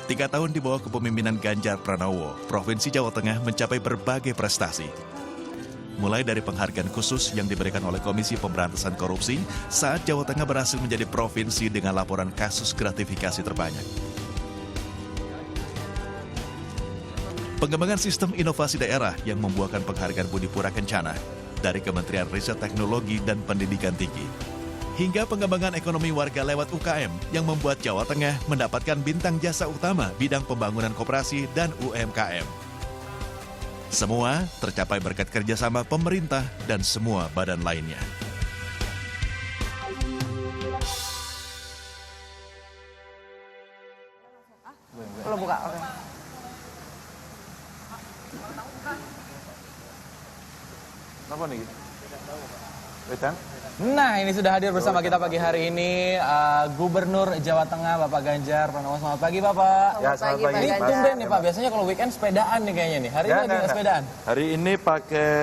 3 tahun di bawah kepemimpinan Ganjar Pranowo, Provinsi Jawa Tengah mencapai berbagai prestasi. Mulai dari penghargaan khusus yang diberikan oleh Komisi Pemberantasan Korupsi saat Jawa Tengah berhasil menjadi provinsi dengan laporan kasus gratifikasi terbanyak. Pengembangan sistem inovasi daerah yang membuahkan penghargaan Budi Pura Kencana dari Kementerian Riset Teknologi dan Pendidikan Tinggi. Hingga pengembangan ekonomi warga lewat UKM yang membuat Jawa Tengah mendapatkan bintang jasa utama bidang pembangunan koperasi dan UMKM. Semua tercapai berkat kerjasama pemerintah dan semua badan lainnya. Lo buka, oke. Apa nih? Wedan? Nah, ini sudah hadir bersama kita pagi hari ini Gubernur Jawa Tengah Bapak Ganjar Pranowo. Selamat pagi Bapak. Ya, selamat pagi. Ini tumben nih Pak, biasanya kalau weekend sepedaan nih kayaknya nih. Hari ini lagi nggak sepedaan? Hari ini pakai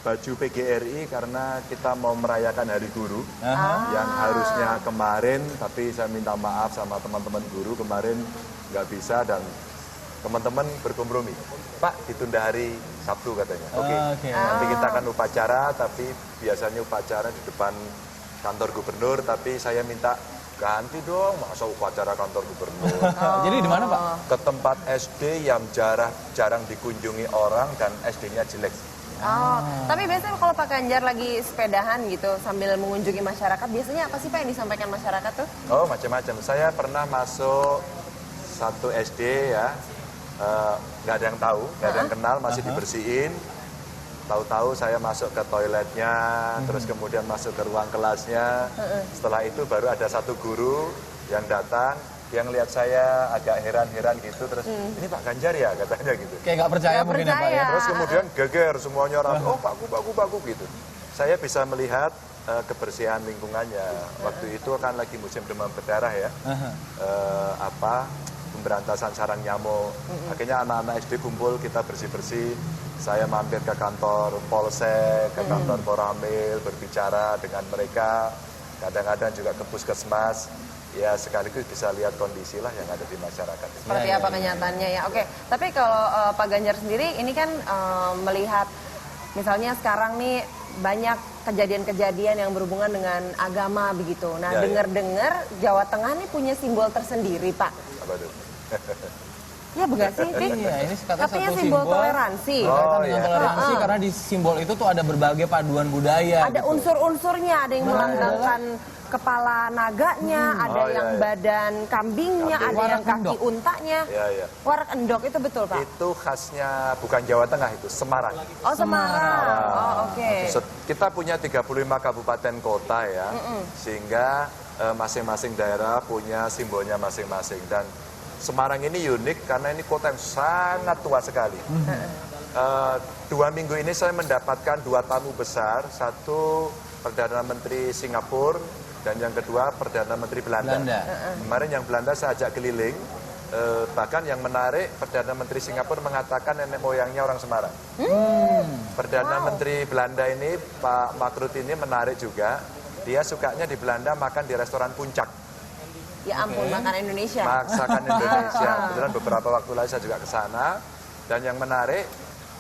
baju PGRI karena kita mau merayakan Hari Guru yang harusnya kemarin, tapi saya minta maaf sama teman-teman guru kemarin nggak bisa dan teman-teman berkompromi. Pak, ditunda hari Sabtu katanya. Oke. Nanti kita akan upacara, tapi biasanya upacara di depan kantor gubernur, tapi saya minta ganti dong, masa upacara kantor gubernur. Jadi di mana Pak? Ke tempat SD yang jarang dikunjungi orang dan SD-nya jelek. Tapi biasanya kalau Pak Ganjar lagi sepedahan gitu sambil mengunjungi masyarakat, biasanya apa sih Pak yang disampaikan masyarakat tuh? Oh, macam-macam. Saya pernah masuk satu SD ya, nggak ada yang tahu, nggak ada yang kenal, masih dibersihin. Tahu-tahu saya masuk ke toiletnya, terus kemudian masuk ke ruang kelasnya. Setelah itu baru ada satu guru yang datang, yang lihat saya agak heran-heran gitu, terus ini Pak Ganjar ya katanya gitu. Kayak nggak percaya mungkin ya Pak ya? Terus kemudian geger semuanya orang, oh baku gitu. Saya bisa melihat kebersihan lingkungannya. Waktu itu kan lagi musim demam berdarah ya, pemberantasan sarang nyamuk. Akhirnya anak-anak SD kumpul, kita bersih-bersih. Saya mampir ke kantor Polsek, ke kantor Koramil, berbicara dengan mereka. Kadang-kadang juga ke puskesmas. Ya sekaligus bisa lihat kondisi lah yang ada di masyarakat. Seperti apa kenyataannya ya. Oke, tapi kalau Pak Ganjar sendiri ini kan melihat misalnya sekarang nih banyak kejadian-kejadian yang berhubungan dengan agama begitu. Nah, dengar-dengar Jawa Tengah nih punya simbol tersendiri, Pak. Apa tuh? Ya bukan sih? Iya, ini Katanya satu simbol toleransi. Kaitan dengan toleransi karena di simbol itu tuh ada berbagai paduan budaya. Ada unsur-unsurnya, ada yang melambangkan kepala naganya, ada yang badan kambingnya, ada yang kaki untanya. Warak endok itu betul Pak? Itu khasnya bukan Jawa Tengah, itu Semarang. Oh Semarang, oh oke. Kita punya 35 kabupaten kota ya, sehingga masing-masing daerah punya simbolnya masing-masing. Dan Semarang ini unik karena ini kota yang sangat tua sekali. 2 minggu ini saya mendapatkan 2 tamu besar, satu Perdana Menteri Singapura dan yang kedua Perdana Menteri Belanda. Kemarin yang Belanda saya ajak keliling, bahkan yang menarik Perdana Menteri Singapura mengatakan nenek moyangnya orang Semarang. Perdana Menteri Belanda ini Pak Makrut ini menarik juga, dia sukanya di Belanda makan di restoran Puncak. Ya ampun, makan Indonesia. Masakan Indonesia. Kebetulan beberapa waktu lalu saya juga ke sana. Dan yang menarik,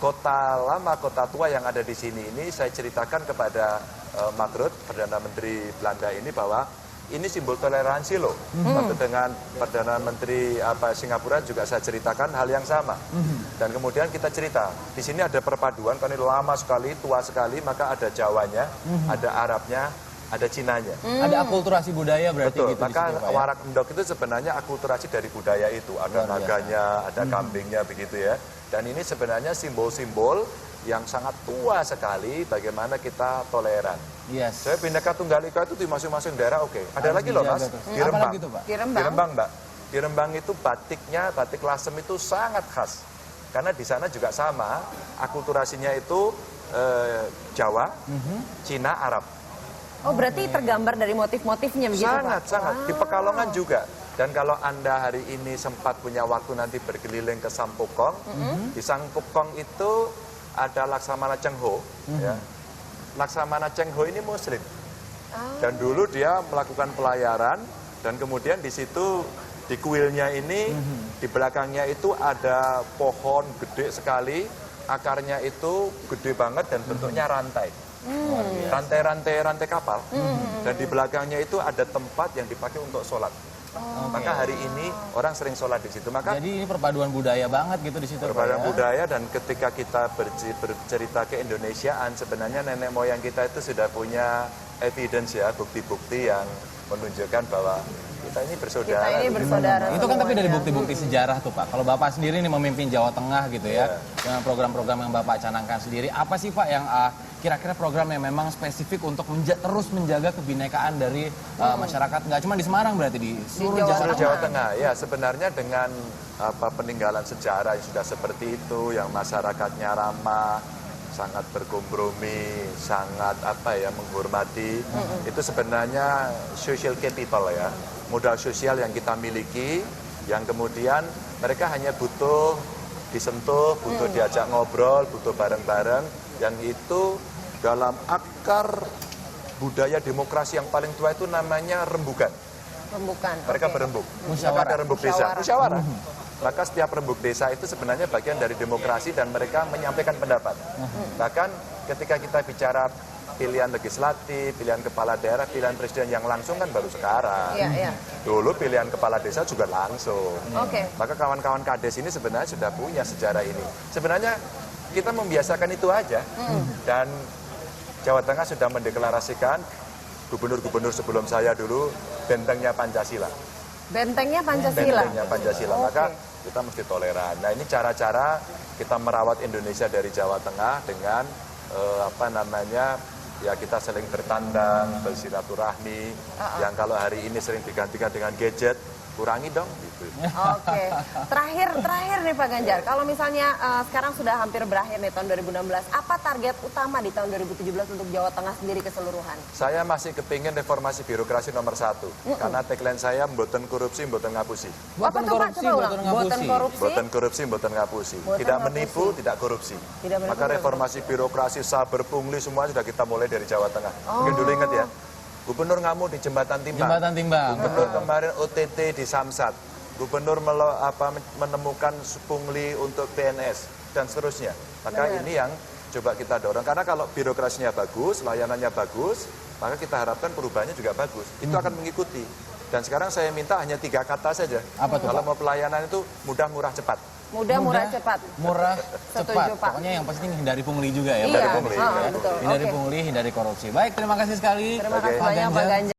kota lama, kota tua yang ada di sini ini saya ceritakan kepada Makrut, Perdana Menteri Belanda ini bahwa ini simbol toleransi loh. Waktu dengan Perdana Menteri Singapura juga saya ceritakan hal yang sama. Dan kemudian kita cerita, di sini ada perpaduan, karena ini lama sekali, tua sekali, maka ada Jawanya, ada Arabnya, ada Cinanya. Ada akulturasi budaya berarti. Betul, gitu. maka di situ, Pak, warak endok itu sebenarnya akulturasi dari budaya itu. Ada naganya, ada kambingnya begitu ya. Dan ini sebenarnya simbol-simbol yang sangat tua sekali bagaimana kita toleran. Saya Bhinneka Tunggal Ika itu di masing-masing daerah oke. Ada lagi loh Mas, di Rembang. Di Rembang Mbak. Di Rembang itu batiknya, batik Lasem itu sangat khas. Karena di sana juga sama, akulturasinya itu Jawa, Cina, Arab. Oh berarti tergambar dari motif-motifnya begitu Pak? Sangat. Di Pekalongan juga. Dan kalau Anda hari ini sempat punya waktu nanti berkeliling ke Sampokong, di Sampokong itu ada Laksamana Cheng Ho. Ya. Laksamana Cheng Ho ini Muslim. Dan dulu dia melakukan pelayaran, dan kemudian di situ Di kuilnya ini, di belakangnya itu ada pohon gede sekali, akarnya itu gede banget dan bentuknya rantai. Rantai kapal. Dan di belakangnya itu ada tempat yang dipakai untuk sholat. Maka hari ini orang sering sholat di situ. Maka Jadi ini perpaduan budaya banget gitu di situ. Pak, perpaduan ya? budaya, dan ketika kita bercerita keindonesiaan, sebenarnya nenek moyang kita itu sudah punya evidence ya, bukti-bukti yang menunjukkan bahwa kita ini bersaudara. Kita ini bersaudara. Itu kan tapi dari semuanya. bukti-bukti sejarah tuh Pak. Kalau Bapak sendiri nih memimpin Jawa Tengah gitu ya, dengan program-program yang Bapak canangkan sendiri, apa sih Pak yang kira-kira program yang memang spesifik untuk terus menjaga kebinekaan dari masyarakat, nggak cuma di Semarang berarti di seluruh Jawa Seluruh Tengah? Jawa Tengah, ya sebenarnya dengan peninggalan sejarah yang sudah seperti itu, yang masyarakatnya ramah, sangat berkompromi, sangat menghormati, itu sebenarnya social capital ya, modal sosial yang kita miliki, yang kemudian mereka hanya butuh disentuh, butuh diajak ngobrol, butuh bareng-bareng, yang itu dalam akar budaya demokrasi yang paling tua itu namanya rembukan. Rembukan. Mereka oke. berembuk. Musyawarah. Maka ada rembuk desa. Musyawarah. Musyawarah. Maka setiap rembuk desa itu sebenarnya bagian dari demokrasi dan mereka menyampaikan pendapat. Bahkan ketika kita bicara pilihan legislatif, pilihan kepala daerah, pilihan presiden yang langsung kan baru sekarang. Iya, iya. Dulu pilihan kepala desa juga langsung. Oke. Maka kawan-kawan kades ini sebenarnya sudah punya sejarah ini. Sebenarnya kita membiasakan itu aja. Dan Jawa Tengah sudah mendeklarasikan, gubernur-gubernur sebelum saya dulu, bentengnya Pancasila. Bentengnya Pancasila. Bentengnya Pancasila. Oke. Maka kita mesti toleran. Nah, ini cara-cara kita merawat Indonesia dari Jawa Tengah dengan ya kita saling bertandang, bersilaturahmi. Yang kalau hari ini sering digantikan dengan gadget, kurangi dong gitu. Oke, terakhir nih Pak Ganjar, kalau misalnya sekarang sudah hampir berakhir nih tahun 2016, apa target utama di tahun 2017 untuk Jawa Tengah sendiri keseluruhan? Saya masih kepingin reformasi birokrasi nomor 1. Karena tagline saya, mboten korupsi, mboten ngapusi. Boten Apa tuh, Pak? korupsi, Coba ulang. boten Boten ngapusi. korupsi. Boten korupsi, boten ngapusi. Boten Tidak ngapusi. menipu, tidak korupsi. Tidak menipu, Maka tidak reformasi birokrasi, saber pungli semua sudah kita mulai dari Jawa Tengah. Mungkin dulu ingat ya, Gubernur Ngamu di Jembatan Timbang. Jembatan Timbang. Gubernur kemarin OTT di Samsat. Gubernur menemukan pungli untuk PNS dan seterusnya. Maka ini yang coba kita dorong. Karena kalau birokrasinya bagus, layanannya bagus, maka kita harapkan perubahannya juga bagus. Itu akan mengikuti. Dan sekarang saya minta hanya 3 kata saja. Apa tuh, Kalau Pak? mau pelayanan itu mudah, murah, cepat. Mudah, murah, cepat. Murah, Setuju, cepat. Pak. Pokoknya yang pasti hindari pungli juga ya. Iya, Hindari pungli. betul. Hindari Oke. pungli, hindari korupsi. Baik, terima kasih sekali Terima kasih Pak banyak Pak Ganjar. Ganjar.